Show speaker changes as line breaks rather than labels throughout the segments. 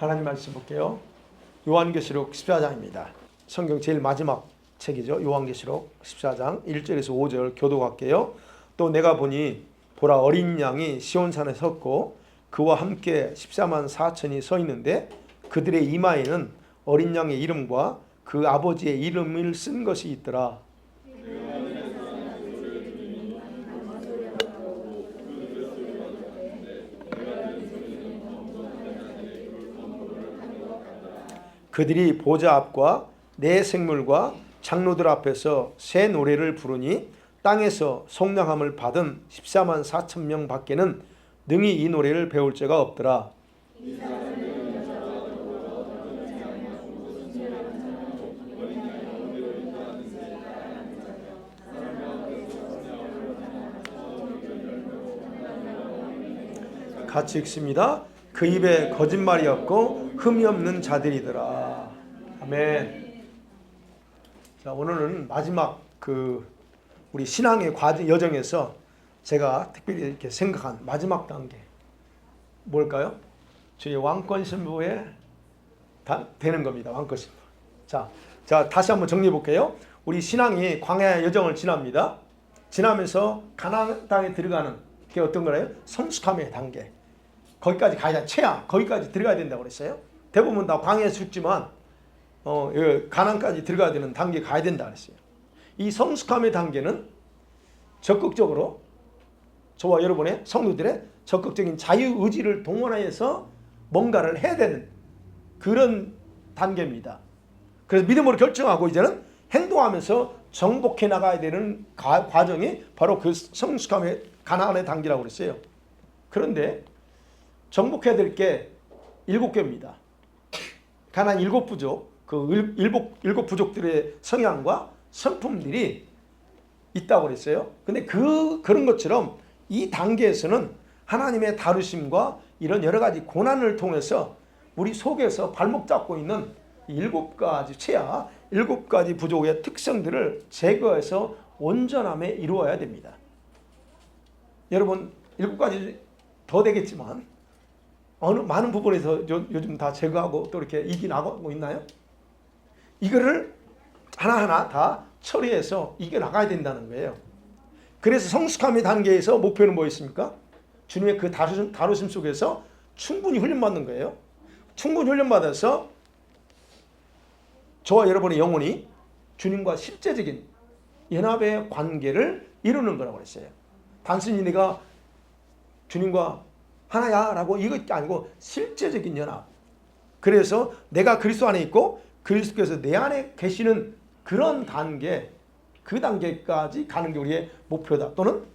하나님 말씀 볼게요. 요한계시록 14장입니다. 성경 제일 마지막 책이죠. 요한계시록 14장 1절에서 5절 교독할게요. 또 내가 보니 보라 어린 양이 시온산에 섰고 그와 함께 14만 4천이 서 있는데 그들의 이마에는 어린 양의 이름과 그 아버지의 이름을 쓴 것이 있더라. 그들이 보좌 앞과 내 생물과 장로들 앞에서 새 노래를 부르니 땅에서 속량함을 받은 14만 4천 명 밖에는 능히 이 노래를 배울 자가 없더라. 같이 읽습니다. 그 입에 거짓말이 없고 흠이 없는 자들이더라. 아멘. 자, 오늘은 마지막 우리 신앙의 과정 여정에서 제가 특별히 이렇게 생각한 마지막 단계 뭘까요? 주의 왕권 신부에 되는 겁니다. 왕권 신부. 자, 다시 한번 정리해 볼게요. 우리 신앙이 광야 여정을 지납니다. 지나면서 가나안 땅에 들어가는 게 어떤 거래요? 성숙함의 단계. 거기까지 가야 최악, 거기까지 들어가야 된다고 그랬어요. 대부분 다 광야에서 죽지만 가나안까지 들어가야 되는 단계 가야 된다 그랬어요. 이 성숙함의 단계는 적극적으로 저와 여러분의 성도들의 적극적인 자유의지를 동원해서 뭔가를 해야 되는 그런 단계입니다. 그래서 믿음으로 결정하고 이제는 행동하면서 정복해 나가야 되는 과정이 바로 그 성숙함의 가나안의 단계라고 그랬어요. 그런데 정복해야 될 게 7개입니다. 가나안 7부족, 그 일곱 부족들의 성향과 성품들이 있다고 그랬어요. 근데 그런 것처럼 이 단계에서는 하나님의 다루심과 이런 여러 가지 고난을 통해서 우리 속에서 발목 잡고 있는 7가지 최악, 7가지 부족의 특성들을 제거해서 온전함에 이루어야 됩니다. 여러분 7가지 더 되겠지만 많은 부분에서 요즘 다 제거하고 또 이렇게 이겨나가고 있나요? 이거를 하나하나 다 처리해서 이겨나가야 된다는 거예요. 그래서 성숙함의 단계에서 목표는 뭐였습니까? 주님의 그 다루심 속에서 충분히 훈련받는 거예요. 충분히 훈련받아서 저와 여러분의 영혼이 주님과 실제적인 연합의 관계를 이루는 거라고 그랬어요. 단순히 내가 주님과 하나야 라고 이것이 아니고 실제적인 연합. 그래서 내가 그리스도 안에 있고 그리스도께서 내 안에 계시는 그런 단계, 그 단계까지 가는 게 우리의 목표다. 또는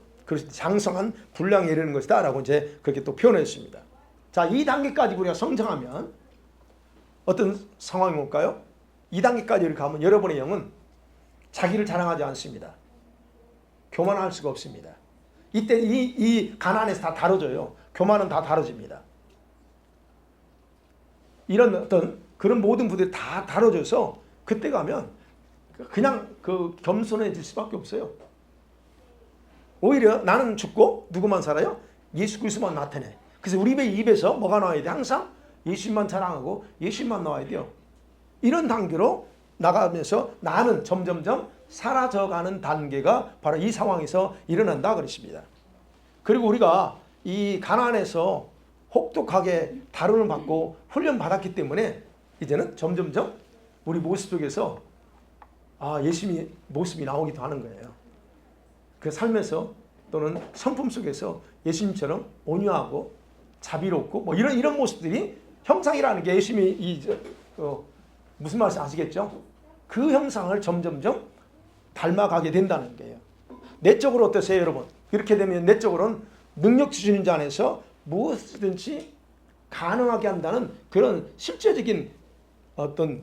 장성한 분량에 이르는 것이다 라고 이제 그렇게 또 표현했습니다. 자, 이 단계까지 우리가 성장하면 어떤 상황이 올까요? 이 단계까지 이렇게 가면 여러분의 영은 자기를 자랑하지 않습니다. 교만할 수가 없습니다. 이때 이 가나안에서 다 다뤄져요. 교만은 다 다뤄집니다. 이런 어떤 그런 모든 부들이 다 다뤄져서 그때 가면 그냥 겸손해질 수밖에 없어요. 오히려 나는 죽고 누구만 살아요? 예수 그리스도만 나타내. 그래서 우리 입에서 뭐가 나와야 돼? 항상 예수님만 자랑하고 예수님만 나와야 돼요. 이런 단계로 나가면서 나는 점점점 사라져가는 단계가 바로 이 상황에서 일어난다 그랬습니다. 그리고 우리가 이 가나안에서 혹독하게 다루는 받고 훈련 받았기 때문에 이제는 점점점 우리 모습 속에서 예수님의 모습이 나오기도 하는 거예요. 그 삶에서 또는 성품 속에서 예수님처럼 온유하고 자비롭고 뭐 이런 모습들이 형상이라는 게 예수님이 무슨 말인지 아시겠죠? 그 형상을 점점점 닮아가게 된다는 거예요. 내적으로 어떠세요, 여러분? 이렇게 되면 내적으로는 능력 주시는 자 안에서 무엇이든지 가능하게 한다는 그런 실제적인 어떤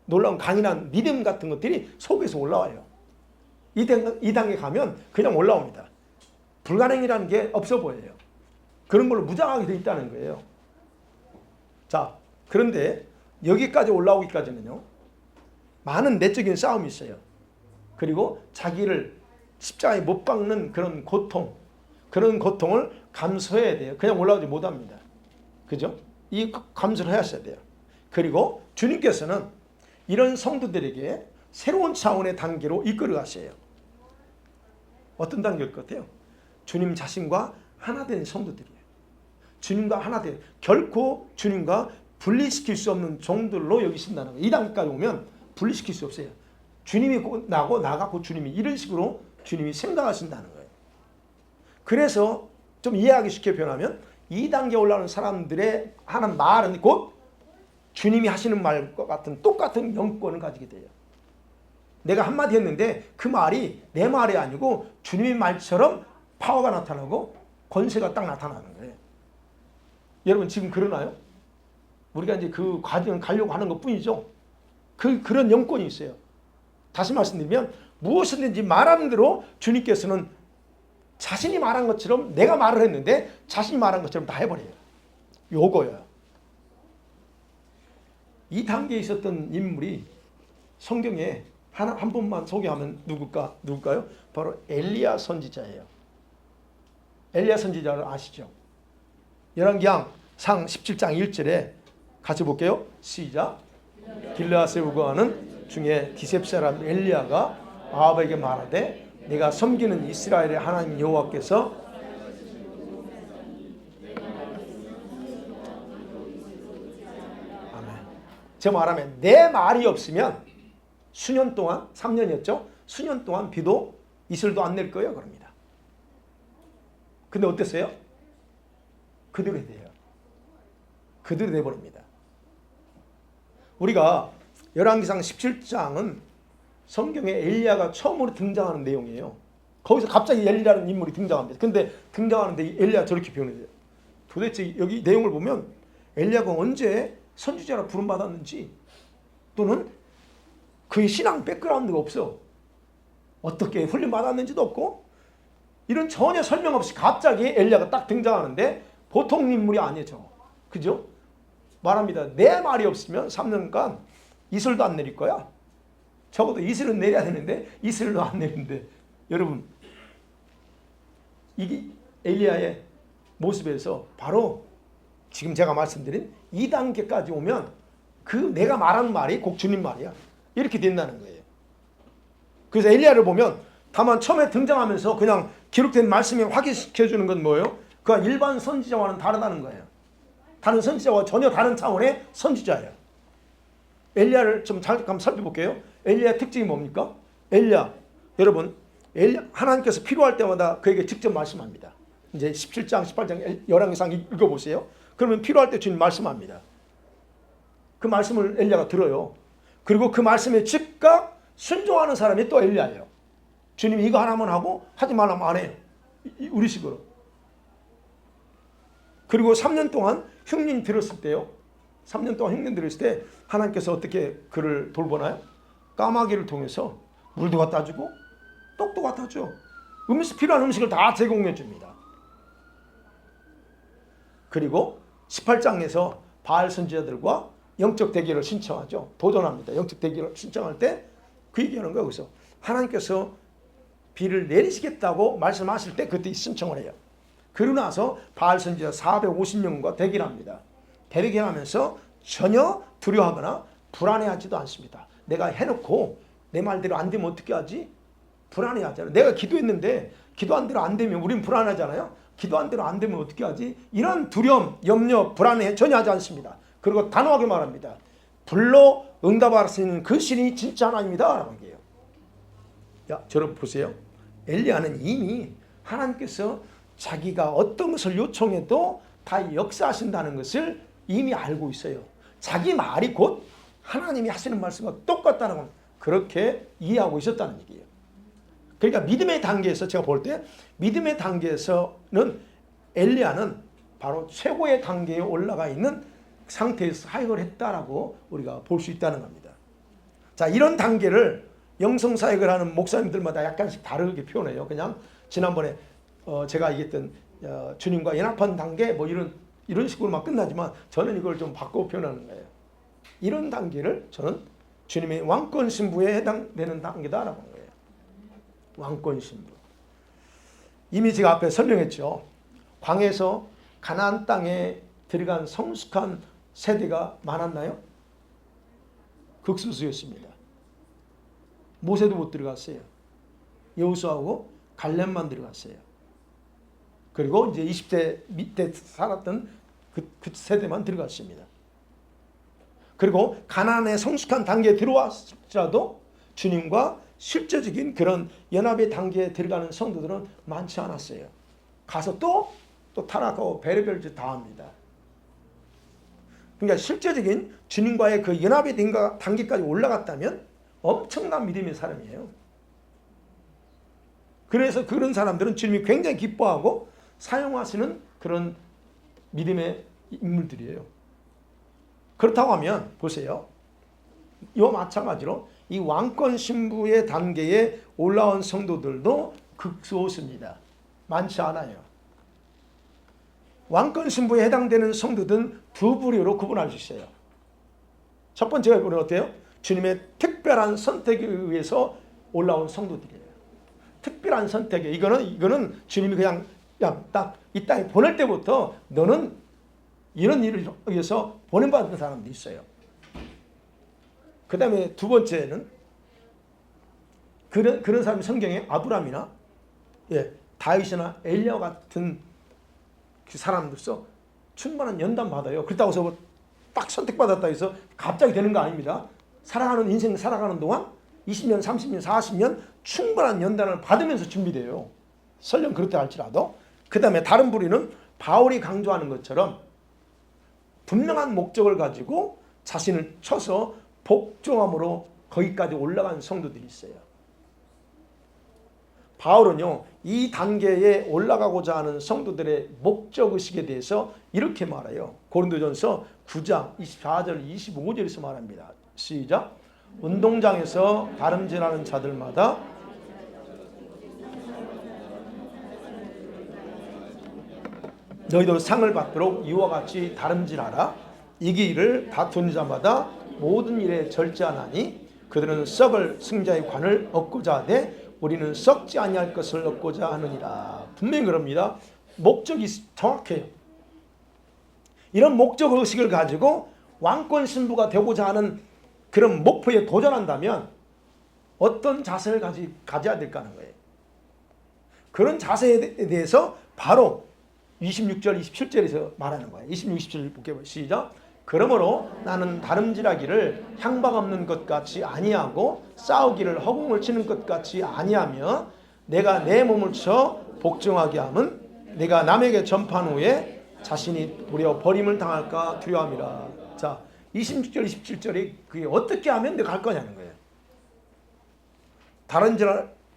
놀라운 강인한 믿음 같은 것들이 속에서 올라와요. 이 단계 가면 그냥 올라옵니다. 불가능이라는 게 없어 보여요. 그런 걸로 무장하게 되어 있다는 거예요. 자, 그런데 여기까지 올라오기까지는요, 많은 내적인 싸움이 있어요. 그리고 자기를 십자가에 못 박는 그런 고통, 그런 고통을 감수해야 돼요. 그냥 올라오지 못합니다. 그죠? 이 감수를 하셔야 돼요. 그리고 주님께서는 이런 성도들에게 새로운 차원의 단계로 이끌어 가셔요. 어떤 단계일 것 같아요? 주님 자신과 하나 된 성도들이에요. 주님과 하나 된, 결코 주님과 분리시킬 수 없는 종들로 여기신다는 거예요. 이 단계까지 오면 분리시킬 수 없어요. 주님이 나고 나가 곧 주님이, 이런 식으로 주님이 생각하신다는 거예요. 그래서 좀 이해하기 쉽게 표현하면 이 단계에 올라오는 사람들의 하는 말은 곧 주님이 하시는 말과 같은 똑같은 영권을 가지게 돼요. 내가 한마디 했는데 그 말이 내 말이 아니고 주님의 말처럼 파워가 나타나고 권세가 딱 나타나는 거예요. 여러분 지금 그러나요? 우리가 이제 그 과정을 가려고 하는 것 뿐이죠. 그런 영권이 있어요. 다시 말씀드리면 무엇이든지 말하는 대로 주님께서는 자신이 말한 것처럼, 내가 말을 했는데 자신이 말한 것처럼 다 해버려요. 요거예요. 이 단계에 있었던 인물이 성경에 한 번만 소개하면 누굴까요? 바로 엘리야 선지자예요. 엘리야 선지자를 아시죠? 열왕기상 17장 1절에 같이 볼게요. 시작. 길르앗에 우거하는 중에 디셉 사람 엘리야가 아합에게 말하되 내가 섬기는 이스라엘의 하나님 여호와께서 아멘. 제가 말하면 내 말이 없으면 수년 동안, 3년이었죠? 수년 동안 비도 이슬도 안 낼 거예요. 그럽니다. 근데 어땠어요? 그대로 돼요. 그대로 돼버립니다. 우리가 열왕기상 17장은 성경에 엘리야가 처음으로 등장하는 내용이에요. 거기서 갑자기 엘리야라는 인물이 등장합니다. 근데 등장하는데 엘리야가 저렇게 표현해요. 도대체 여기 내용을 보면 엘리야가 언제 선지자라 부름받았는지 또는 그의 신앙 백그라운드가 없어. 어떻게 훈련받았는지도 없고 이런 전혀 설명 없이 갑자기 엘리야가 딱 등장하는데 보통 인물이 아니죠. 그죠? 말합니다. 내 말이 없으면 3년간 이슬도 안 내릴 거야. 적어도 이슬은 내려야 되는데 이슬도 안 내리는데 여러분 이게 엘리야의 모습에서 바로 지금 제가 말씀드린 2단계까지 오면 그 내가 말하는 말이 꼭 주님 말이야. 이렇게 된다는 거예요. 그래서 엘리야를 보면 다만 처음에 등장하면서 그냥 기록된 말씀에 확인시켜 주는 건 뭐예요? 그가 일반 선지자와는 다르다는 거예요. 다른 선지자와 전혀 다른 차원의 선지자예요. 엘리야를 좀 잠깐 살펴볼게요. 엘리야의 특징이 뭡니까? 엘리야, 여러분, 하나님께서 필요할 때마다 그에게 직접 말씀합니다. 이제 17장, 18장 열왕기상 읽어보세요. 그러면 필요할 때 주님 말씀합니다. 그 말씀을 엘리야가 들어요. 그리고 그 말씀에 즉각 순종하는 사람이 또 엘리야예요. 주님이 이거 하나만 하고 하지 말라면 안 해요. 우리 식으로. 그리고 3년 동안 흉년 들었을 때요. 3년 동안 흉년 들었을 때 하나님께서 어떻게 그를 돌보나요? 까마귀를 통해서 물도 갖다 주고 떡도 갖다 줘. 필요한 음식을 다 제공해 줍니다. 그리고 18장에서 바알 선지자들과 영적 대결을 신청하죠. 도전합니다. 영적 대결을 신청할 때 그 얘기하는 거예요. 그래서 하나님께서 비를 내리시겠다고 말씀하실 때 그때 신청을 해요. 그러고 나서 바알 선지자 450명과 대결합니다. 대결하면서 전혀 두려워하거나 불안해하지도 않습니다. 내가 해놓고 내 말대로 안 되면 어떻게 하지? 불안해하잖아요. 내가 기도했는데 기도한 대로 안 되면 우린 불안하잖아요. 기도한 대로 안 되면 어떻게 하지? 이런 두려움, 염려, 불안해 전혀 하지 않습니다. 그리고 단호하게 말합니다. 불로 응답할 수 있는 그 신이 진짜 하나님이다 라고 얘기해요. 야, 여러분 보세요. 엘리야는 이미 하나님께서 자기가 어떤 것을 요청해도 다 역사하신다는 것을 이미 알고 있어요. 자기 말이 곧 하나님이 하시는 말씀과 똑같다는 건 그렇게 이해하고 있었다는 얘기예요. 그러니까 믿음의 단계에서 제가 볼 때 믿음의 단계에서는 엘리야는 바로 최고의 단계에 올라가 있는 상태에서 사역을 했다라고 우리가 볼 수 있다는 겁니다. 자, 이런 단계를 영성사역을 하는 목사님들마다 약간씩 다르게 표현해요. 그냥 지난번에 제가 얘기했던 주님과 연합한 단계 뭐 이런 식으로만 끝나지만 저는 이걸 좀 바꿔 표현하는 거예요. 이런 단계를 저는 주님의 왕권 신부에 해당되는 단계다라고 하는 거예요. 왕권 신부. 이미 제가 앞에 설명했죠. 광야에서 가나안 땅에 들어간 성숙한 세대가 많았나요? 극소수였습니다. 모세도 못 들어갔어요. 여호수아하고 갈렙만 들어갔어요. 그리고 이제 20대 밑에 살았던 그 세대만 들어갔습니다. 그리고 가나안의 성숙한 단계에 들어왔더라도 주님과 실제적인 그런 연합의 단계에 들어가는 성도들은 많지 않았어요. 가서 또 타락하고 별의별 짓 다 합니다. 그러니까 실제적인 주님과의 그 연합의 단계까지 올라갔다면 엄청난 믿음의 사람이에요. 그래서 그런 사람들은 주님이 굉장히 기뻐하고 사용하시는 그런 믿음의 인물들이에요. 그렇다고 하면 보세요. 이와 마찬가지로 이 왕권 신부의 단계에 올라온 성도들도 극소수입니다. 많지 않아요. 왕권 신부에 해당되는 성도들은 두 부류로 구분할 수 있어요. 첫 번째가 어때요? 주님의 특별한 선택에 의해서 올라온 성도들이에요. 특별한 선택에 이거는 주님이 그냥 딱 이 땅에 보낼 때부터 너는 이런 일을 위해서 보낸받은 사람도 있어요. 그 다음에 두 번째는 그런 사람이 성경에 아브라함이나 다윗이나 엘리야 같은 그 사람들서 충분한 연단 받아요. 그렇다고 해서 딱 선택받았다 해서 갑자기 되는 거 아닙니다. 살아가는 인생 살아가는 동안 20년, 30년, 40년 충분한 연단을 받으면서 준비돼요. 설령 그렇다 할지라도. 그 다음에 다른 부류는 바울이 강조하는 것처럼 분명한 목적을 가지고 자신을 쳐서 복종함으로 거기까지 올라간 성도들이 있어요. 바울은요, 이 단계에 올라가고자 하는 성도들의 목적의식에 대해서 이렇게 말해요. 고린도전서 9장 24절 25절에서 말합니다. 시작. 운동장에서 다름질하는 자들마다 너희도 상을 받도록 이와 같이 다름질하라. 이기 일을 다투는 자마다 모든 일에 절제하나니 그들은 썩을 승자의 관을 얻고자 하되 우리는 썩지 아니할 것을 얻고자 하느니라. 분명히 그럽니다. 목적이 정확해요. 이런 목적의식을 가지고 왕권 신부가 되고자 하는 그런 목표에 도전한다면 어떤 자세를 가져야 될까 하는 거예요. 그런 자세에 대해서 바로 26절, 27절에서 말하는 거예요. 26, 27절 볼게요. 시작. 그러므로 나는 다름질하기를 향방 없는 것 같이 아니하고 싸우기를 허공을 치는 것 같이 아니하며 내가 내 몸을 쳐 복종하게 함은 내가 남에게 전파한 후에 자신이 무려 버림을 당할까 두려움이라. 자, 26절, 27절이 그게 어떻게 하면 내가 갈 거냐는 거예요.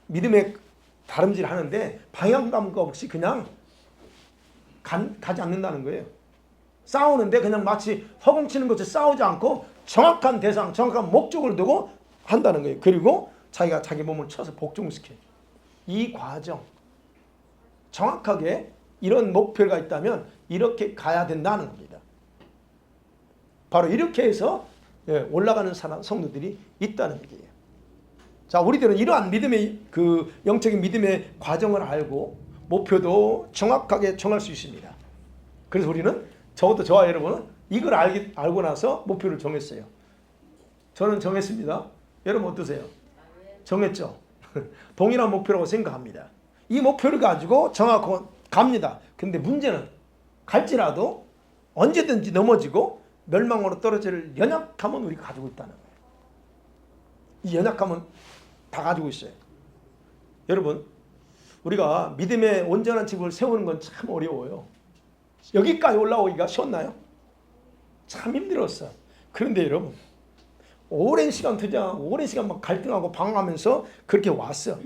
믿음의 다름질 하는데 방향감과 없이 그냥 가지 않는다는 거예요. 싸우는데 그냥 마치 허공치는 것처럼 싸우지 않고 정확한 대상, 정확한 목적을 두고 한다는 거예요. 그리고 자기가 자기 몸을 쳐서 복종시켜요. 이 과정, 정확하게 이런 목표가 있다면 이렇게 가야 된다는 겁니다. 바로 이렇게 해서 올라가는 성도들이 있다는 얘기예요. 자, 우리들은 이러한 믿음의 영적인 믿음의 과정을 알고 목표도 정확하게 정할 수 있습니다. 그래서 우리는 저와 여러분은 이걸 알고 나서 목표를 정했어요. 저는 정했습니다. 여러분 어떠세요? 정했죠? 동일한 목표라고 생각합니다. 이 목표를 가지고 정하고 갑니다. 근데 문제는 갈지라도 언제든지 넘어지고 멸망으로 떨어질 연약함은 우리가 가지고 있다는 거예요. 이 연약함은 다 가지고 있어요. 여러분, 우리가 믿음의 온전한 집을 세우는 건 참 어려워요. 여기까지 올라오기가 쉬웠나요? 참 힘들었어. 그런데 여러분, 오랜 시간 투자하고 오랜 시간 막 갈등하고 방황하면서 그렇게 왔어.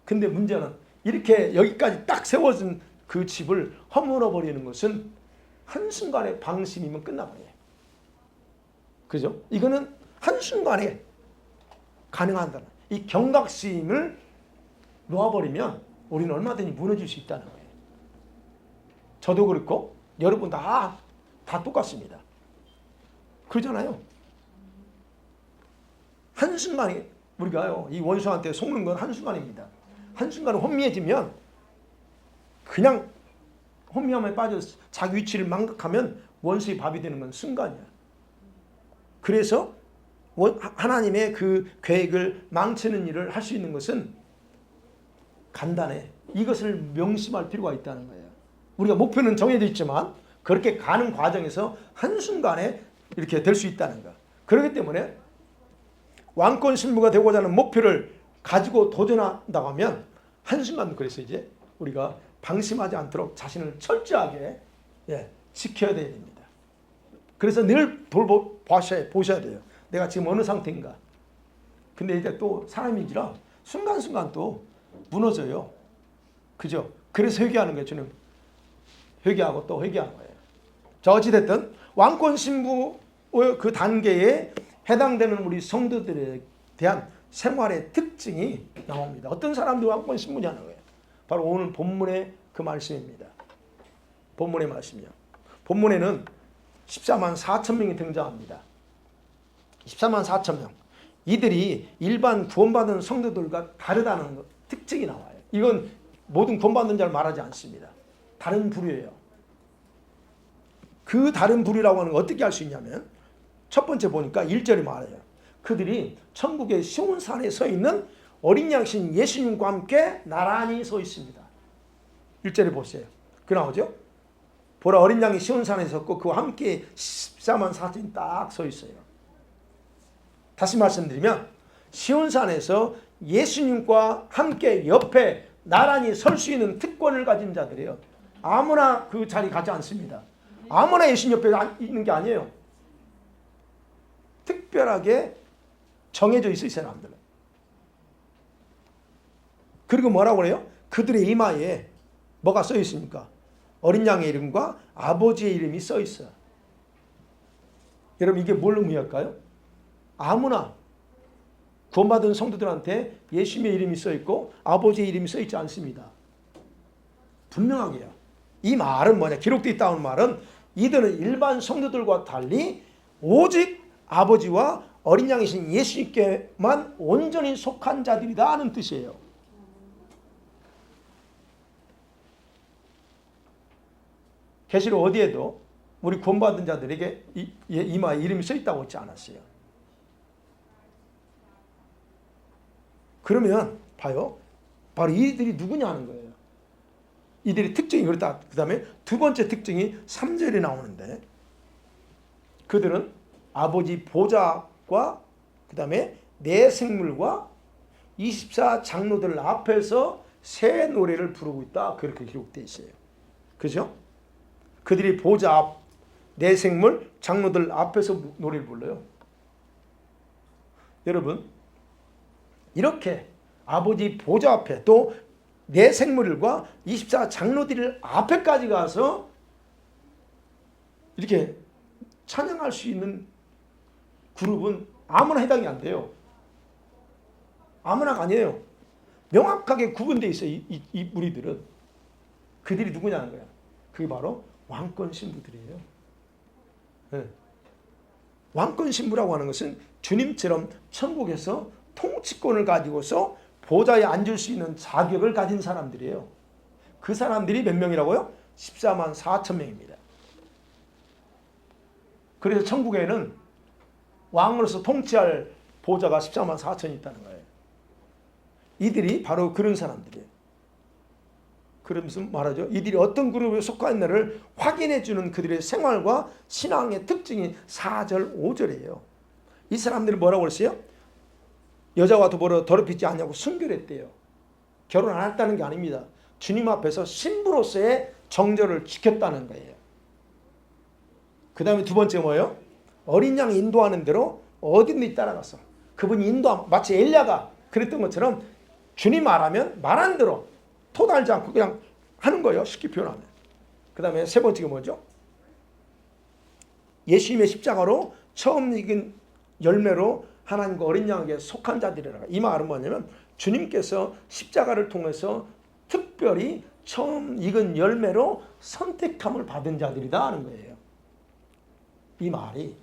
근데 문제는 이렇게 여기까지 딱 세워진 그 집을 허물어 버리는 것은 한순간의 방심이면 끝나버려요. 그죠? 이거는 한순간에 가능한다는 이 경각심을 놓아버리면 우리는 얼마든지 무너질 수 있다는 거예요. 저도 그렇고 여러분 다 똑같습니다. 그러잖아요. 한순간에 우리가요, 이 원수한테 속는 건 한순간입니다. 한순간에 혼미해지면 그냥 혼미함에 빠져서 자기 위치를 망각하면 원수의 밥이 되는 건 순간이야. 그래서 하나님의 그 계획을 망치는 일을 할 수 있는 것은 간단해. 이것을 명심할 필요가 있다는 거예요. 우리가 목표는 정해져 있지만 그렇게 가는 과정에서 한순간에 이렇게 될 수 있다는 거. 그렇기 때문에 왕권 신부가 되고자 하는 목표를 가지고 도전한다고 하면 한순간, 그래서 이제 우리가 방심하지 않도록 자신을 철저하게 지켜야 됩니다. 그래서 늘 보셔야 돼요. 내가 지금 어느 상태인가. 근데 이제 또 사람인지라 순간순간 또 무너져요. 그죠? 그래서 회개하는 거예요. 주님 회개하고 또 회개하는 거예요. 자, 어찌됐든 왕권 신부 그 단계에 해당되는 우리 성도들에 대한 생활의 특징이 나옵니다. 어떤 사람들이 왕권 신부냐는 거예요. 바로 오늘 본문의 그 말씀입니다. 본문의 말씀이요. 본문에는 14만 4천 명이 등장합니다. 14만 4천 명. 이들이 일반 구원받은 성도들과 다르다는 특징이 나와요. 이건 모든 구원받는 자를 말하지 않습니다. 다른 부류예요. 그 다른 부류라고 하는 건 어떻게 알 수 있냐면 첫 번째 보니까 1절이 말해요. 그들이 천국의 시온산에 서 있는 어린 양신 예수님과 함께 나란히 서 있습니다. 1절에 보세요. 그 나오죠? 보라, 어린 양이 시온산에 섰고 그와 함께 14만 4천이 딱 서 있어요. 다시 말씀드리면 시온산에서 예수님과 함께 옆에 나란히 설 수 있는 특권을 가진 자들이에요. 아무나 그 자리 가지 않습니다. 아무나 예수님 옆에 있는 게 아니에요. 특별하게 정해져 있어요, 이 사람들은. 그리고 뭐라고 그래요? 그들의 이마에 뭐가 써 있습니까? 어린 양의 이름과 아버지의 이름이 써 있어요. 여러분, 이게 뭘 의미할까요? 아무나 구원받은 성도들한테 예수님의 이름이 써 있고 아버지의 이름이 써 있지 않습니다. 분명하게요. 이 말은 뭐냐? 기록되어 있다는 말은 이들은 일반 성도들과 달리 오직 아버지와 어린 양이신 예수님께만 온전히 속한 자들이다 하는 뜻이에요. 계시록 어디에도 우리 구원받은 자들에게 이마에 이름이 써 있다고 했지 않았어요. 그러면 봐요. 바로 이들이 누구냐는 거예요. 이들의 특징이 그렇다. 그 다음에 두 번째 특징이 3절에 나오는데 그들은 아버지 보좌과 그 다음에 내 생물과 24 장로들 앞에서 새 노래를 부르고 있다. 그렇게 기록되어 있어요. 그죠? 그들이 보좌 앞, 내 생물, 장로들 앞에서 노래를 불러요. 여러분, 이렇게 아버지 보좌 앞에 또 내 생물과 24 장로들 앞에까지 가서 이렇게 찬양할 수 있는 그룹은 아무나 해당이 안 돼요. 아무나가 아니에요. 명확하게 구분되어 있어요. 이 무리들은. 그들이 누구냐는 거야. 그게 바로 왕권 신부들이에요. 네. 왕권 신부라고 하는 것은 주님처럼 천국에서 통치권을 가지고서 보좌에 앉을 수 있는 자격을 가진 사람들이에요. 그 사람들이 몇 명이라고요? 14만 4천 명입니다. 그래서 천국에는 왕으로서 통치할 보좌가 14만 4천이 있다는 거예요. 이들이 바로 그런 사람들이에요. 그러면서 말하죠. 이들이 어떤 그룹에 속하였나를 확인해 주는 그들의 생활과 신앙의 특징이 4절, 5절이에요. 이 사람들이 뭐라고 그랬어요? 여자와 더럽히지 않냐고 순결했대요. 결혼 안 했다는 게 아닙니다. 주님 앞에서 신부로서의 정절을 지켰다는 거예요. 그 다음에 두 번째 뭐예요? 어린 양 인도하는 대로 어디든지 따라갔어. 그분이 마치 엘리야가 그랬던 것처럼 주님 말하면 말한 대로 토달지 않고 그냥 하는 거예요. 쉽게 표현하면. 그 다음에 세 번째가 뭐죠? 예수님의 십자가로 처음 익은 열매로 하나님과 어린 양에게 속한 자들이라. 이 말은 뭐냐면 주님께서 십자가를 통해서 특별히 처음 익은 열매로 선택함을 받은 자들이다 하는 거예요. 이 말이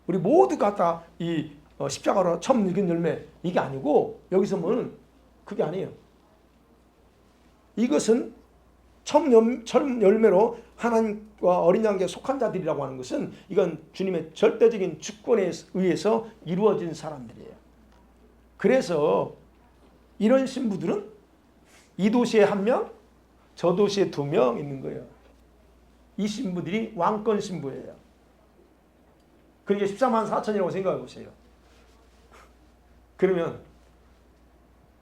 우리 모두가 다 이 십자가로 처음 익은 열매 이게 아니고 여기서 뭐는 그게 아니에요. 이것은 첫 열매로 하나님과 어린 양에게 속한 자들이라고 하는 것은 이건 주님의 절대적인 주권에 의해서 이루어진 사람들이에요. 그래서 이런 신부들은 이 도시에 1명, 저 도시에 2명 있는 거예요. 이 신부들이 왕권 신부예요. 그러니까 14만 4천이라고 생각해 보세요. 그러면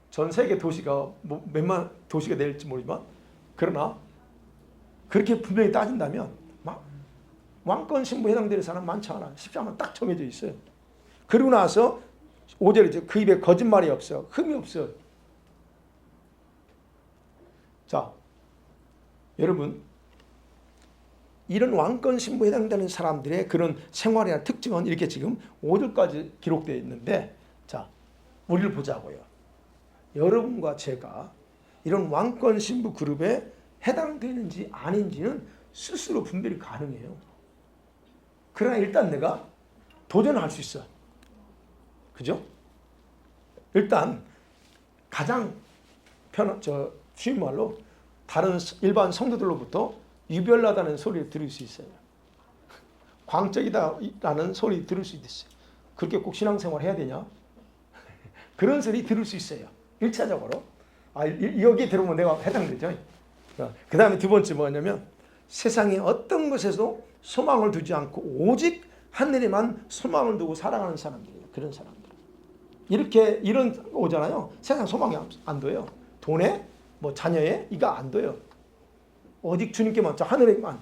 전 세계 도시가 뭐 몇만 도시가 될지 모르지만, 그러나 그렇게 분명히 따진다면 막 왕권 신부에 해당되는 사람 많지 않아요. 14만 딱 정해져 있어요. 그러고 나서 5절에 이제 그 입에 거짓말이 없어, 흠이 없어. 자, 여러분, 이런 왕권 신부에 해당되는 사람들의 그런 생활이나 특징은 이렇게 지금 5절까지 기록되어 있는데, 자, 우리를 보자고요. 여러분과 제가 이런 왕권 신부 그룹에 해당되는지 아닌지는 스스로 분별이 가능해요. 그러나 일단 내가 도전할 수 있어. 그죠? 일단 가장 쉬운 말로 다른 일반 성도들로부터 유별나다는 소리를 들을 수 있어요. 광적이다라는 소리 들을 수 있어요. 그렇게 꼭 신앙생활 해야 되냐? 그런 소리 들을 수 있어요. 1차적으로. 여기 들으면 내가 해당되죠. 그 다음에 두 번째 뭐냐면, 세상의 어떤 것에도 소망을 두지 않고 오직 하늘에만 소망을 두고 살아가는 사람들이에요. 그런 사람들. 이런 오잖아요. 세상 소망이 안 둬요. 돈에, 뭐 자녀에, 이거 안 둬요. 오직 주님께만, 저 하늘에만.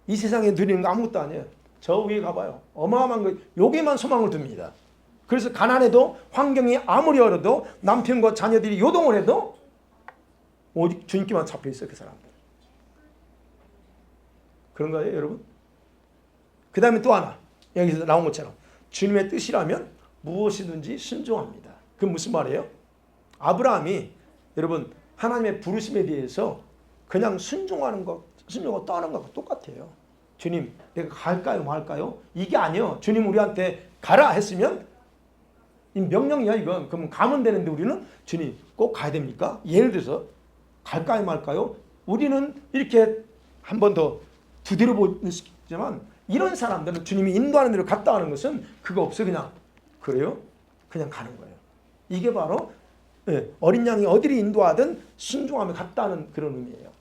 이 세상에 누리는 거 아무것도 아니에요. 저 위에 가봐요. 어마어마한 거, 여기에만 소망을 둡니다. 그래서 가난해도, 환경이 아무리 어려도, 남편과 자녀들이 요동을 해도 오직 주님께만 잡혀있어요. 그 사람들. 그런가요, 여러분? 그 다음에 또 하나, 여기서 나온 것처럼 주님의 뜻이라면 무엇이든지 순종합니다. 그게 무슨 말이에요? 아브라함이, 여러분, 하나님의 부르심에 대해서 그냥 순종하고 떠는 것과 똑같아요. 주님, 내가 갈까요 말까요? 이게 아니요. 주님 우리한테 가라 했으면 이 명령이야 이건. 그러면 가면 되는데 우리는 주님 꼭 가야 됩니까? 예를 들어서 갈까요 말까요? 우리는 이렇게 한 번 더 두드려 보지만, 이런 사람들은 주님이 인도하는 대로 갔다 하는 것은 그거 없어. 그냥 그래요? 그냥 가는 거예요. 이게 바로 어린 양이 어디를 인도하든 순종하며 갔다 하는 그런 의미예요.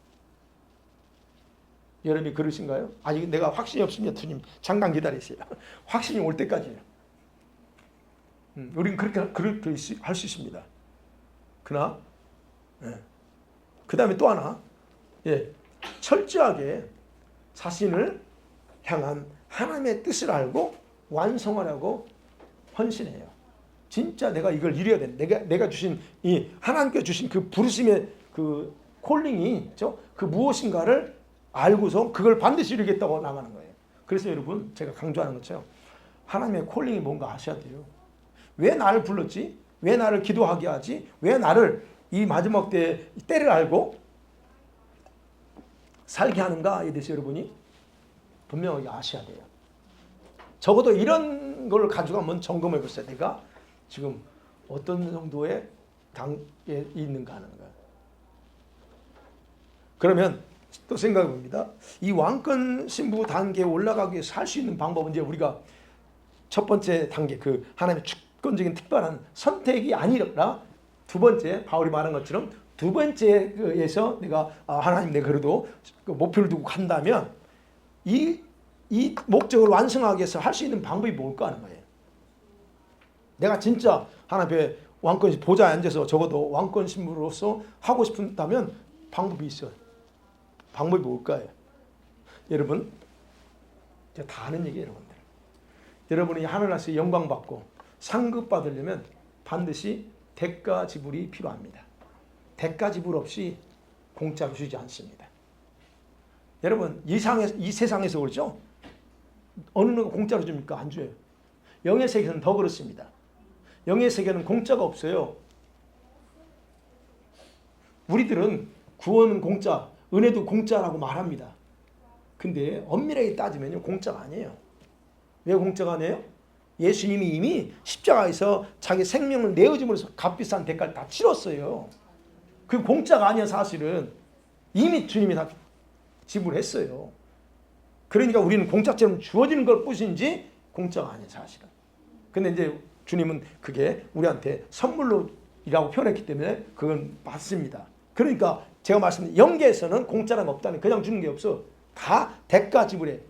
여러분이 그러신가요? 아니, 내가 확신이 없으면 주님 잠깐 기다리세요. 확신이 올 때까지요. 우리는 그렇게 할 수 있습니다. 그러나 그 다음에 또 하나, 철저하게 자신을 향한 하나님의 뜻을 알고 완성하려고 헌신해요. 진짜 내가 이걸 이뤄야 돼. 내가 주신 이 하나님께 주신 그 부르심의 그 콜링이 그 무엇인가를 알고서 그걸 반드시 이루겠다고 나가는 거예요. 그래서 여러분, 제가 강조하는 것처럼 하나님의 콜링이 뭔가 아셔야 돼요. 왜 나를 불렀지? 왜 나를 기도하게 하지? 왜 나를 이 마지막 때를 알고 살게 하는가에 대해서 여러분이 분명하게 아셔야 돼요. 적어도 이런 걸 가지고 한번 점검해 보세요. 내가 지금 어떤 정도의 단계에 있는가 하는 거예요. 그러면 또 생각해 봅니다. 이 왕권 신부 단계에 올라가기 위해서 할 수 있는 방법은, 이제 우리가 첫 번째 단계, 그 하나님의 주권적인 특별한 선택이 아니라 두 번째, 바울이 말한 것처럼 두 번째에서 내가 하나님, 내가 그래도 목표를 두고 간다면 이 목적을 완성하기 위해서 할 수 있는 방법이 뭘까 하는 거예요. 내가 진짜 하나님의 왕권 보좌에 앉아서 적어도 왕권 신부로서 하고 싶다면 방법이 있어요. 방법이 뭘까요? 여러분, 제가 다 아는 얘기예요, 여러분들. 여러분이 하늘나라에서 영광 받고 상급 받으려면 반드시 대가 지불이 필요합니다. 대가 지불 없이 공짜로 주지 않습니다. 여러분, 이 세상에서 그렇죠? 어느 누가 공짜로 줍니까? 안 줘요. 영의 세계는 더 그렇습니다. 영의 세계는 공짜가 없어요. 우리들은 구원은 공짜, 은혜도 공짜라고 말합니다. 근데 엄밀하게 따지면요, 공짜가 아니에요. 왜 공짜가 아니에요? 예수님이 이미 십자가에서 자기 생명을 내어줌으로써 값비싼 대가를 다 치렀어요. 그 공짜가 아니야, 사실은. 이미 주님이 다 지불했어요. 그러니까 우리는 공짜처럼 주어지는 걸 뿐이지 공짜가 아니에요, 사실은. 근데 이제 주님은 그게 우리한테 선물로이라고 표현했기 때문에 그건 맞습니다. 그러니까 제가 말씀드린 영계에서는 공짜는 없다는, 그냥 주는 게 없어. 다 대가 지불해.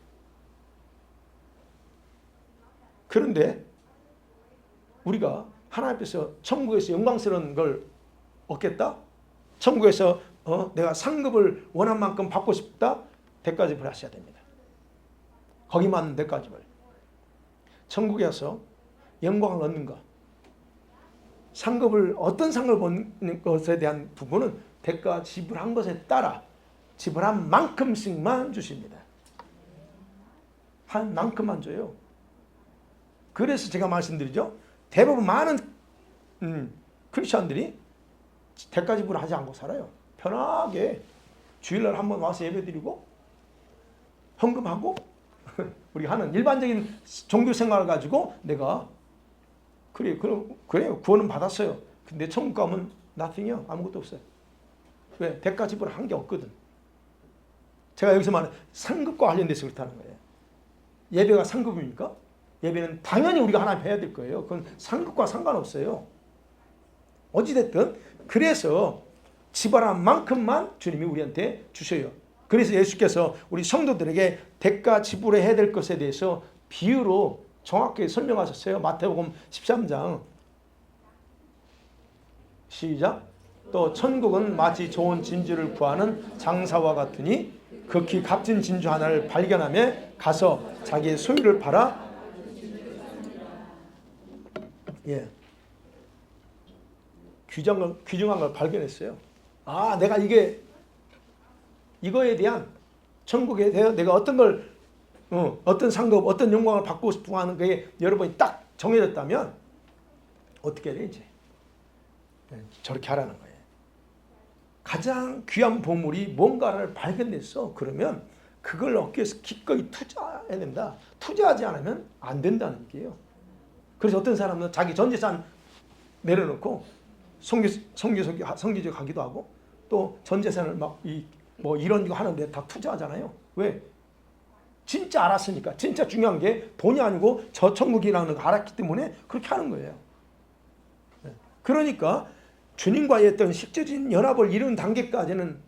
그런데 우리가 하나님 앞에서 천국에서 영광스러운 걸 얻겠다? 천국에서 내가 상급을 원한 만큼 받고 싶다? 대가 지불하셔야 됩니다. 거기 맞는 대가 지불. 천국에서 영광을 얻는가? 상급을, 어떤 상급을 얻는 것에 대한 부분은 대가 지불한 것에 따라 지불한 만큼씩만 주십니다. 한 만큼만 줘요. 그래서 제가 말씀드리죠. 대부분 많은 크리스천들이 대가 지불을 하지 않고 살아요. 편하게 주일날 한번 와서 예배드리고 헌금하고 우리 하는 일반적인 종교 생활을 가지고 내가 그래요. 구원은 받았어요. 근데 천국 가면 nothing이요. 아무것도 없어요. 왜? 대가 지불을 한 게 없거든. 제가 여기서 말하는 상급과 관련돼서 그렇다는 거예요. 예배가 상급입니까? 예배는 당연히 우리가 하나님 해야 될 거예요. 그건 상급과 상관없어요. 어찌됐든 그래서 지불한 만큼만 주님이 우리한테 주셔요. 그래서 예수께서 우리 성도들에게 대가 지불해야 될 것에 대해서 비유로 정확하게 설명하셨어요. 마태복음 13장 시작. 또 천국은 마치 좋은 진주를 구하는 장사와 같으니 극히 값진 진주 하나를 발견하며 가서 자기의 소유를 팔아 귀중한 걸 발견했어요. 아, 내가 이거에 대한 천국에 대해 내가 어떤 걸 어떤 상급, 어떤 영광을 받고 싶어 하는 게 여러분이 딱 정해졌다면 어떻게 해야 되지? 저렇게 하라는 거예요. 가장 귀한 보물이 뭔가를 발견했어. 그러면 그걸 얻기 위해서 기꺼이 투자해야 된다. 투자하지 않으면 안 된다는 얘기예요. 그래서 어떤 사람은 자기 전 재산 내려놓고 성교적 하기도 하고 또 전 재산을 뭐 이런 거 하는데 다 투자하잖아요. 왜? 진짜 알았으니까. 진짜 중요한 게 돈이 아니고 저 천국이라는 걸 알았기 때문에 그렇게 하는 거예요. 그러니까 주님과의 어떤 실질적인 연합을 이룬 단계까지는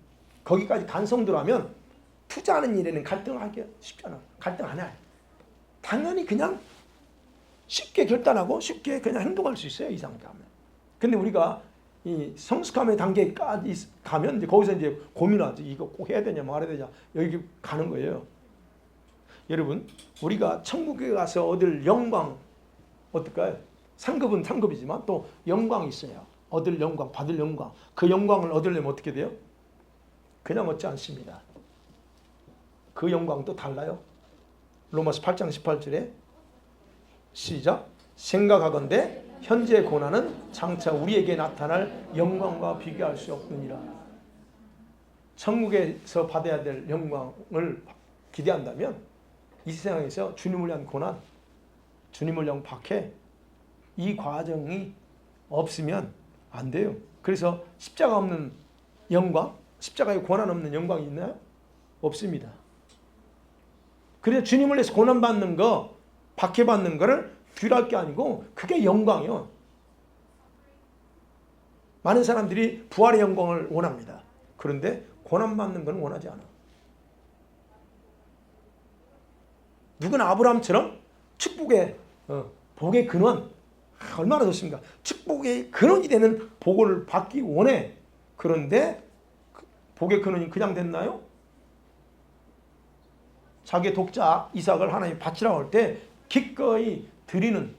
거기까지 간 성도라면 투자하는 일에는 갈등하기 쉽잖아. 갈등 안 해. 당연히 그냥 쉽게 결단하고 쉽게 그냥 행동할 수 있어요. 이 상태 하면. 근데 우리가 이 성숙함의 단계까지 가면 이제 거기서 이제 고민하지. 이거 꼭 해야 되냐 말아야 되냐. 여기 가는 거예요. 여러분, 우리가 천국에 가서 얻을 영광 어떨까요? 상급은 상급이지만 또 영광이 있어요. 얻을 영광, 받을 영광. 그 영광을 얻으려면 어떻게 돼요? 그냥 얻지 않습니다. 그 영광도 달라요. 로마서 8장 18절에 시작. 생각하건대 현재 고난은 장차 우리에게 나타날 영광과 비교할 수 없느니라. 천국에서 받아야 될 영광을 기대한다면 이 세상에서 주님을 위한 고난, 주님을 위한 박해, 이 과정이 없으면 안 돼요. 그래서 십자가 없는 영광, 십자가에 고난 없는 영광이 있나요? 없습니다. 그래서 주님을 위해서 고난받는 거, 박해받는 거를 귀할 게 아니고 그게 영광이요. 많은 사람들이 부활의 영광을 원합니다. 그런데 고난받는 건 원하지 않아. 누구나 아브라함처럼 축복의 복의 근원, 얼마나 좋습니까? 축복의 근원이 되는 복을 받기 원해. 그런데 복의 근원이 그냥 됐나요? 자기의 독자 이삭을 하나님 바치라고 할 때 기꺼이 드리는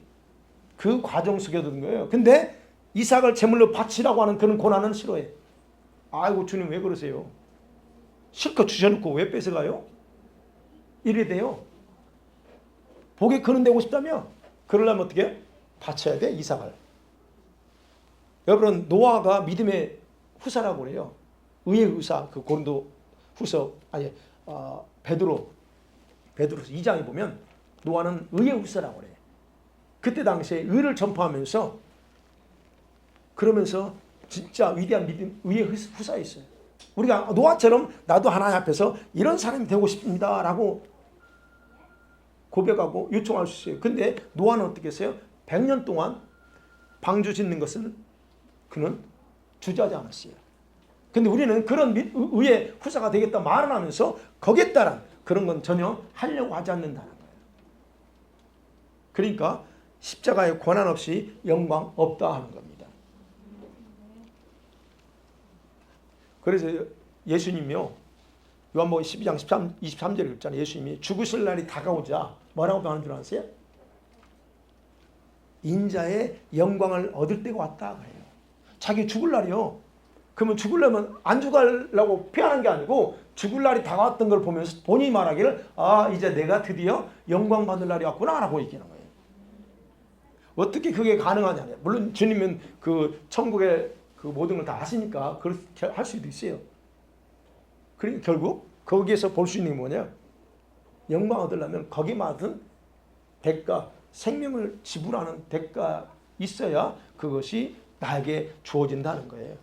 그 과정 속에 든 거예요. 근데 이삭을 제물로 바치라고 하는 그런 고난은 싫어해. 아이고 주님 왜 그러세요? 실컷 주셔놓고 왜 뺏어가요? 이래 돼요. 복의 근원 되고 싶다면 그러려면 어떻게? 바쳐야 돼, 이삭을. 여러분, 노아가 믿음의 후사라고 그래요. 의의 후사, 그 고린도 후서, 베드로서 2장에 보면 노아는 의의 후사라고 그래요. 그때 당시에 의를 전파하면서 그러면서 진짜 위대한 믿음, 의의 후사였어요. 우리가 노아처럼 나도 하나님 앞에서 이런 사람이 되고 싶습니다 라고 고백하고 요청할 수 있어요. 근데 노아는 어떻게 했어요? 100년 동안 방주 짓는 것은 그는 주저하지 않았어요. 근데 우리는 그런 의의 후사가 되겠다 말을 하면서 거기에 따른 그런 건 전혀 하려고 하지 않는다는 거예요. 그러니까 십자가의 권한 없이 영광 없다 하는 겁니다. 그래서 예수님이요, 요한복음 12장 23절에 그랬잖아요. 예수님이 죽으실 날이 다가오자 뭐라고 하는 줄 아세요? 인자의 영광을 얻을 때가 왔다 그래요. 자기 죽을 날이요. 그러면 죽으려면 안 죽으려고 피하는 게 아니고 죽을 날이 다가왔던 걸 보면서 본인이 말하기를 아 이제 내가 드디어 영광 받을 날이 왔구나 라고 얘기하는 거예요. 어떻게 그게 가능하냐. 물론 주님은 그 천국의 그 모든 걸 다 아시니까 그렇게 할 수도 있어요. 그러니까 결국 거기에서 볼 수 있는 게 뭐냐. 영광 얻으려면 거기만은 대가, 생명을 지불하는 대가 있어야 그것이 나에게 주어진다는 거예요.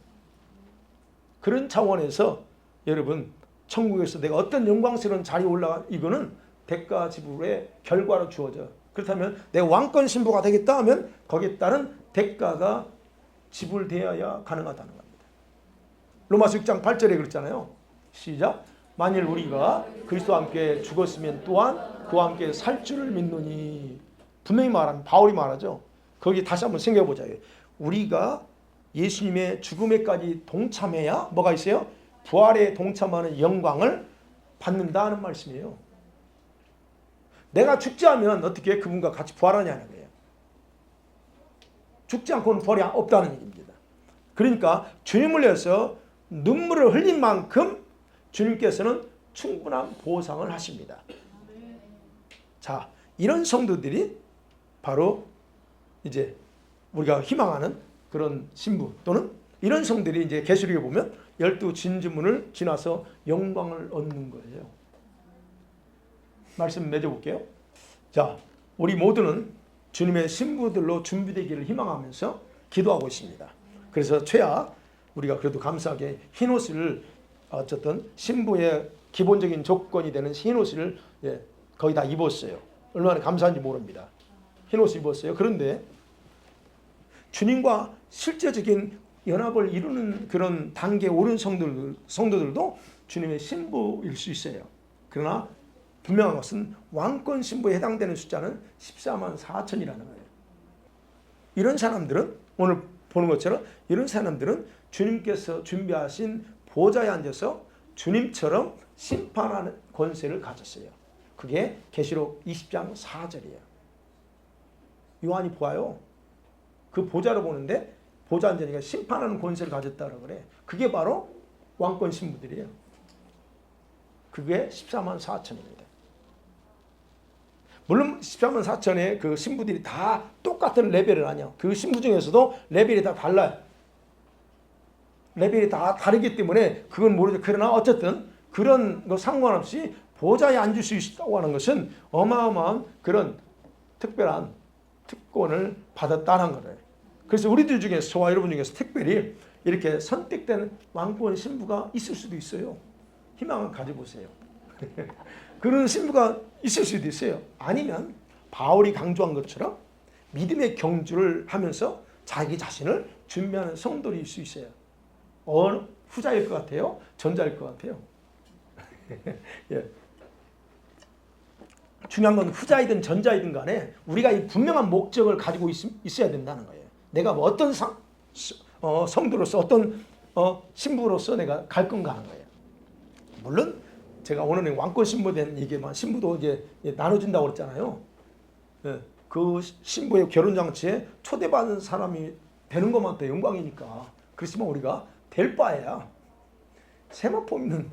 그런 차원에서 여러분 천국에서 내가 어떤 영광스러운 자리에 올라가 이거는 대가 지불의 결과로 주어져. 그렇다면 내가 왕권 신부가 되겠다 하면 거기에 따른 대가가 지불되어야 가능하다는 겁니다. 로마서 6장 8절에 그랬잖아요. 시작. 만일 우리가 그리스도와 함께 죽었으면 또한 그와 함께 살 줄을 믿노니. 분명히 말하면 바울이 말하죠. 거기 다시 한번 생각해보자. 우리가 예수님의 죽음에까지 동참해야 뭐가 있어요? 부활에 동참하는 영광을 받는다는 말씀이에요. 내가 죽지 않으면 어떻게 그분과 같이 부활하냐는 거예요. 죽지 않고는 부활이 없다는 얘기입니다. 그러니까 주님을 위해서 눈물을 흘린 만큼 주님께서는 충분한 보상을 하십니다. 자, 이런 성도들이 바로 이제 우리가 희망하는 그런 신부 또는 이런 성들이 이제 계시록에 보면 12 진주문을 지나서 영광을 얻는 거예요. 말씀 맺어볼게요. 자, 우리 모두는 주님의 신부들로 준비되기를 희망하면서 기도하고 있습니다. 그래서 최하 우리가 그래도 감사하게 흰옷을 어쨌든 신부의 기본적인 조건이 되는 흰옷을 거의 다 입었어요. 얼마나 감사한지 모릅니다. 흰옷을 입었어요. 그런데 주님과 실제적인 연합을 이루는 그런 단계에 오른 성도들도 주님의 신부일 수 있어요. 그러나 분명한 것은 왕권 신부에 해당되는 숫자는 14만 4천이라는 거예요. 이런 사람들은 오늘 보는 것처럼 이런 사람들은 주님께서 준비하신 보좌에 앉아서 주님처럼 심판하는 권세를 가졌어요. 그게 계시록 20장 4절이에요. 요한이 보아요. 그 보좌를 보는데 보좌 앉으니까 심판하는 권세를 가졌다고 그래. 그게 바로 왕권 신부들이에요. 그게 14만 4천입니다. 물론 14만 4천의 그 신부들이 다 똑같은 레벨은 아니에요. 그 신부 중에서도 레벨이 다 달라요. 레벨이 다 다르기 때문에 그건 모르죠. 그러나 어쨌든 그런 거 상관없이 보좌에 앉을 수 있다고 하는 것은 어마어마한 그런 특별한 특권을 받았다는 거예요. 그래서 우리들 중에서 저와 여러분 중에서 특별히 이렇게 선택된 왕권 신부가 있을 수도 있어요. 희망을 가져보세요. 그런 신부가 있을 수도 있어요. 아니면 바울이 강조한 것처럼 믿음의 경주를 하면서 자기 자신을 준비하는 성도일 수 있어요. 후자일 것 같아요? 전자일 것 같아요? 예. 중요한 건 후자이든 전자이든 간에 우리가 이 분명한 목적을 가지고 있어야 된다는 거예요. 내가 뭐 어떤 성도로서 어떤 신부로서 내가 갈 건가 하는 거예요. 물론 제가 오늘은 왕권 신부에 대한 얘기만 신부도 이제 나눠진다고 그랬잖아요. 예. 그 신부의 결혼장치에 초대받은 사람이 되는 것만 더 영광이니까. 그렇지만 우리가 될 바에야 세마포 있는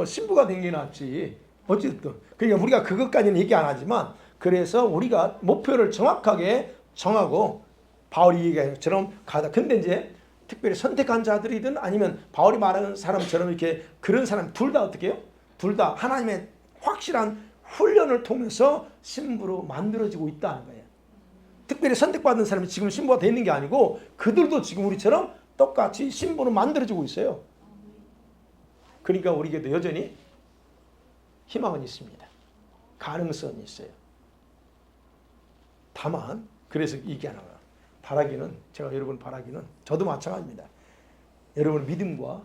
신부가 되는 게 낫지. 어쨌든 그러니까 우리가 그것까지는 얘기 안 하지만 그래서 우리가 목표를 정확하게 정하고 바울이 얘기한 것처럼 가다. 근데 이제 특별히 선택한 자들이든 아니면 바울이 말하는 사람처럼 이렇게 그런 사람 둘 다 어떻게 해요? 둘 다 하나님의 확실한 훈련을 통해서 신부로 만들어지고 있다는 거예요. 특별히 선택받은 사람이 지금 신부가 되는 게 아니고 그들도 지금 우리처럼 똑같이 신부로 만들어지고 있어요. 그러니까 우리에게도 여전히 희망은 있습니다. 가능성이 있어요. 다만 그래서 얘기하는 거야. 바라기는 제가 여러분 바라기는 저도 마찬가지입니다. 여러분 믿음과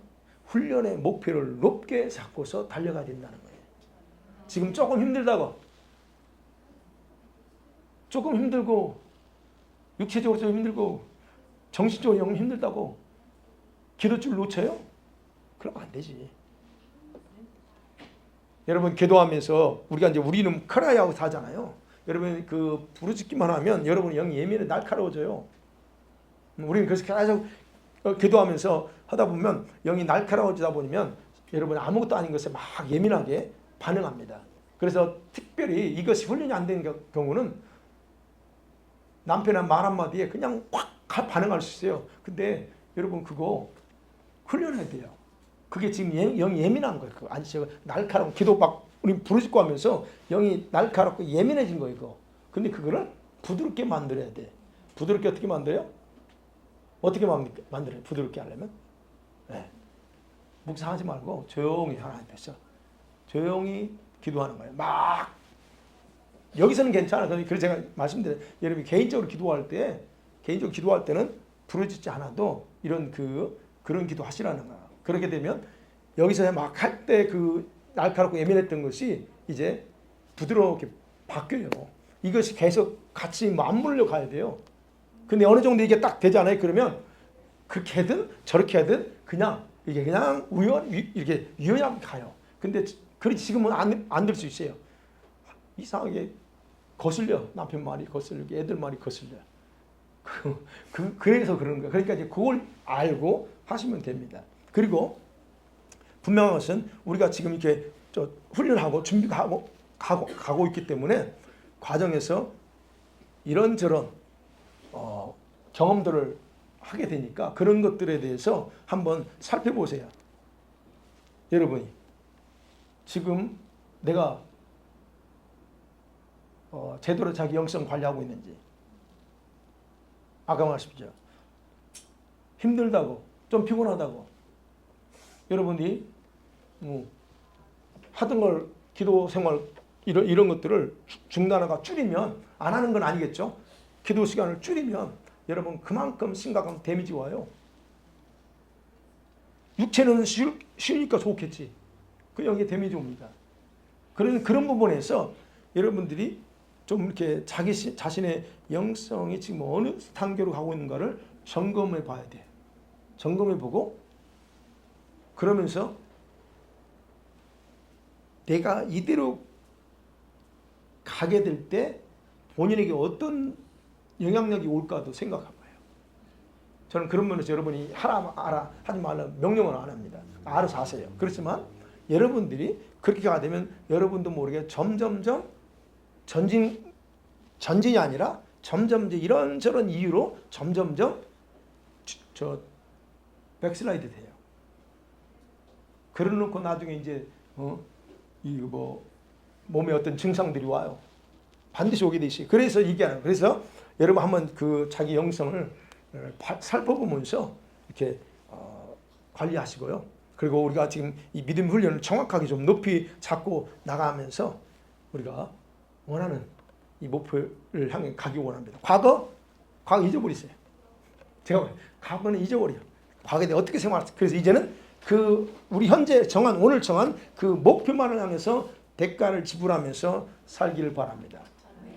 훈련의 목표를 높게 잡고서 달려가야 된다는 거예요. 지금 조금 힘들다고 조금 힘들고 육체적으로 좀 힘들고 정신적으로 영 힘들다고 기도줄 놓쳐요? 그러면 안 되지. 여러분 기도하면서 우리가 이제 우리는 크라이아웃 하잖아요. 여러분 그 부르짖기만 하면 여러분 영이 예민해 날카로워져요. 우리는 그래서 계속 기도하면서 하다 보면 영이 날카로워지다 보면 여러분 아무것도 아닌 것에 막 예민하게 반응합니다. 그래서 특별히 이것이 훈련이 안 되는 경우는 남편의 말 한마디에 그냥 확 반응할 수 있어요. 근데 여러분 그거 훈련해야 돼요. 그게 지금 영이 예민한 거예요. 아니 제가 날카로운 기도 막 우리 부르짖고 하면서 영이 날카롭고 예민해진 거예요. 이거. 근데 그거를 부드럽게 만들어야 돼. 부드럽게 어떻게 만들어요? 어떻게 만들어요? 부드럽게 하려면? 네. 묵상하지 말고 조용히 하나님 앞에서 조용히 기도하는 거예요. 막 여기서는 괜찮아. 그래서 제가 말씀드려요. 여러분이 개인적으로 기도할 때는 부르짖지 않아도 이런 그런 기도 하시라는 거야. 그렇게 되면 여기서 막 할 때 그 날카롭고 예민했던 것이 이제 부드럽게 바뀌어요. 이것이 계속 같이 맞물려 가야 돼요. 근데 어느 정도 이게 딱 되잖아요. 그러면 그렇게 하든 저렇게 하든 그냥 이게 그냥 이렇게 유연하게 가요. 근데 지금은 안 될 수 있어요. 이상하게 거슬려. 남편 말이 거슬리고 애들 말이 거슬려. 그래서 그런 거예요. 그러니까 이제 그걸 알고 하시면 됩니다. 그리고 분명한 것은 우리가 지금 이렇게 훈련하고 준비하고 가고 있기 때문에 과정에서 이런저런 경험들을 하게 되니까 그런 것들에 대해서 한번 살펴보세요. 여러분이 지금 내가 제대로 자기 영성 관리하고 있는지. 아까 말씀드렸죠. 힘들다고 좀 피곤하다고 여러분이 하던 걸 기도 생활 이런 것들을 중단하거나 줄이면 안 하는 건 아니겠죠. 기도 시간을 줄이면 여러분 그만큼 심각한 데미지가 와요. 육체는 쉬니까 좋겠지. 그 영의 데미지 옵니다. 그런 부분에서 여러분들이 좀 이렇게 자신의 영성이 지금 어느 단계로 가고 있는가를 점검해 봐야 돼. 점검해 보고 그러면서 내가 이대로 가게 될 때 본인에게 어떤 영향력이 올까도 생각한 거예요. 저는 그런 면에서 여러분이 하라 하지 말라 명령은 안 합니다. 알아서 하세요. 그렇지만 여러분들이 그렇게 가게 되면 여러분도 모르게 점점점 전진이 아니라 점점 이런저런 이유로 점점점 백슬라이드 돼요. 그러놓고 나중에 이제 몸에 어떤 증상들이 와요. 반드시 오게 되시. 그래서 얘기하는. 그래서 여러분 한번 그 자기 영성을 살펴보면서 이렇게 관리하시고요. 그리고 우리가 지금 이 믿음 훈련을 정확하게 좀 높이 잡고 나가면서 우리가 원하는 이 목표를 향해 가기 원합니다. 과거 잊어버리세요. 제가 과거는 잊어버려요. 과거에 대해 어떻게 생각할지. 그래서 이제는 우리 현재 오늘 정한 그 목표만을 향해서 대가를 지불하면서 살기를 바랍니다.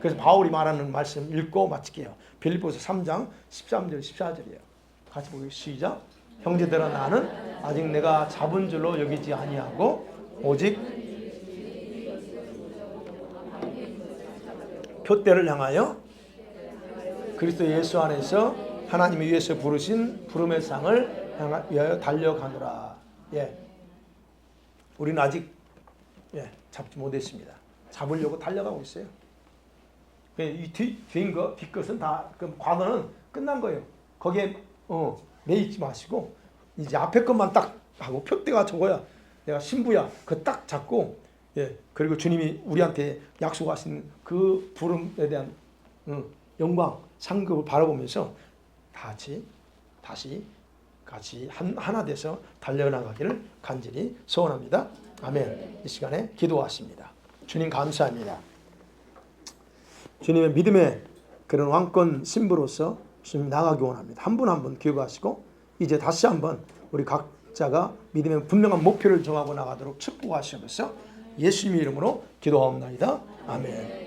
그래서 바울이 말하는 말씀 읽고 마칠게요. 빌립보서 3장 13절 14절이에요. 같이 보겠습니다. 시작. 형제들아 나는 아직 내가 잡은 줄로 여기지 아니하고 오직 표대를 향하여 그리스도 예수 안에서 하나님이 위해서 부르신 부름의 상을 향하여 달려가노라. 예, 우리는 아직 잡지 못했습니다. 잡으려고 달려가고 있어요. 이 뒷것은 다 과거는 끝난 거예요. 거기에 매이지 마시고 이제 앞에 것만 딱 하고 표대가 저거야. 내가 신부야. 그거 딱 잡고 그리고 주님이 우리한테 약속하신 그 부름에 대한 영광, 상급을 바라보면서 다시 같이 하나 돼서 달려나가기를 간절히 소원합니다. 아멘. 이 시간에 기도하십니다. 주님 감사합니다. 주님의 믿음의 그런 왕권 신부로서 주님 나가기 원합니다. 한 분 한 분 기억하시고 이제 다시 한번 우리 각자가 믿음의 분명한 목표를 정하고 나가도록 축복하시면서 예수님의 이름으로 기도하옵나이다. 아멘.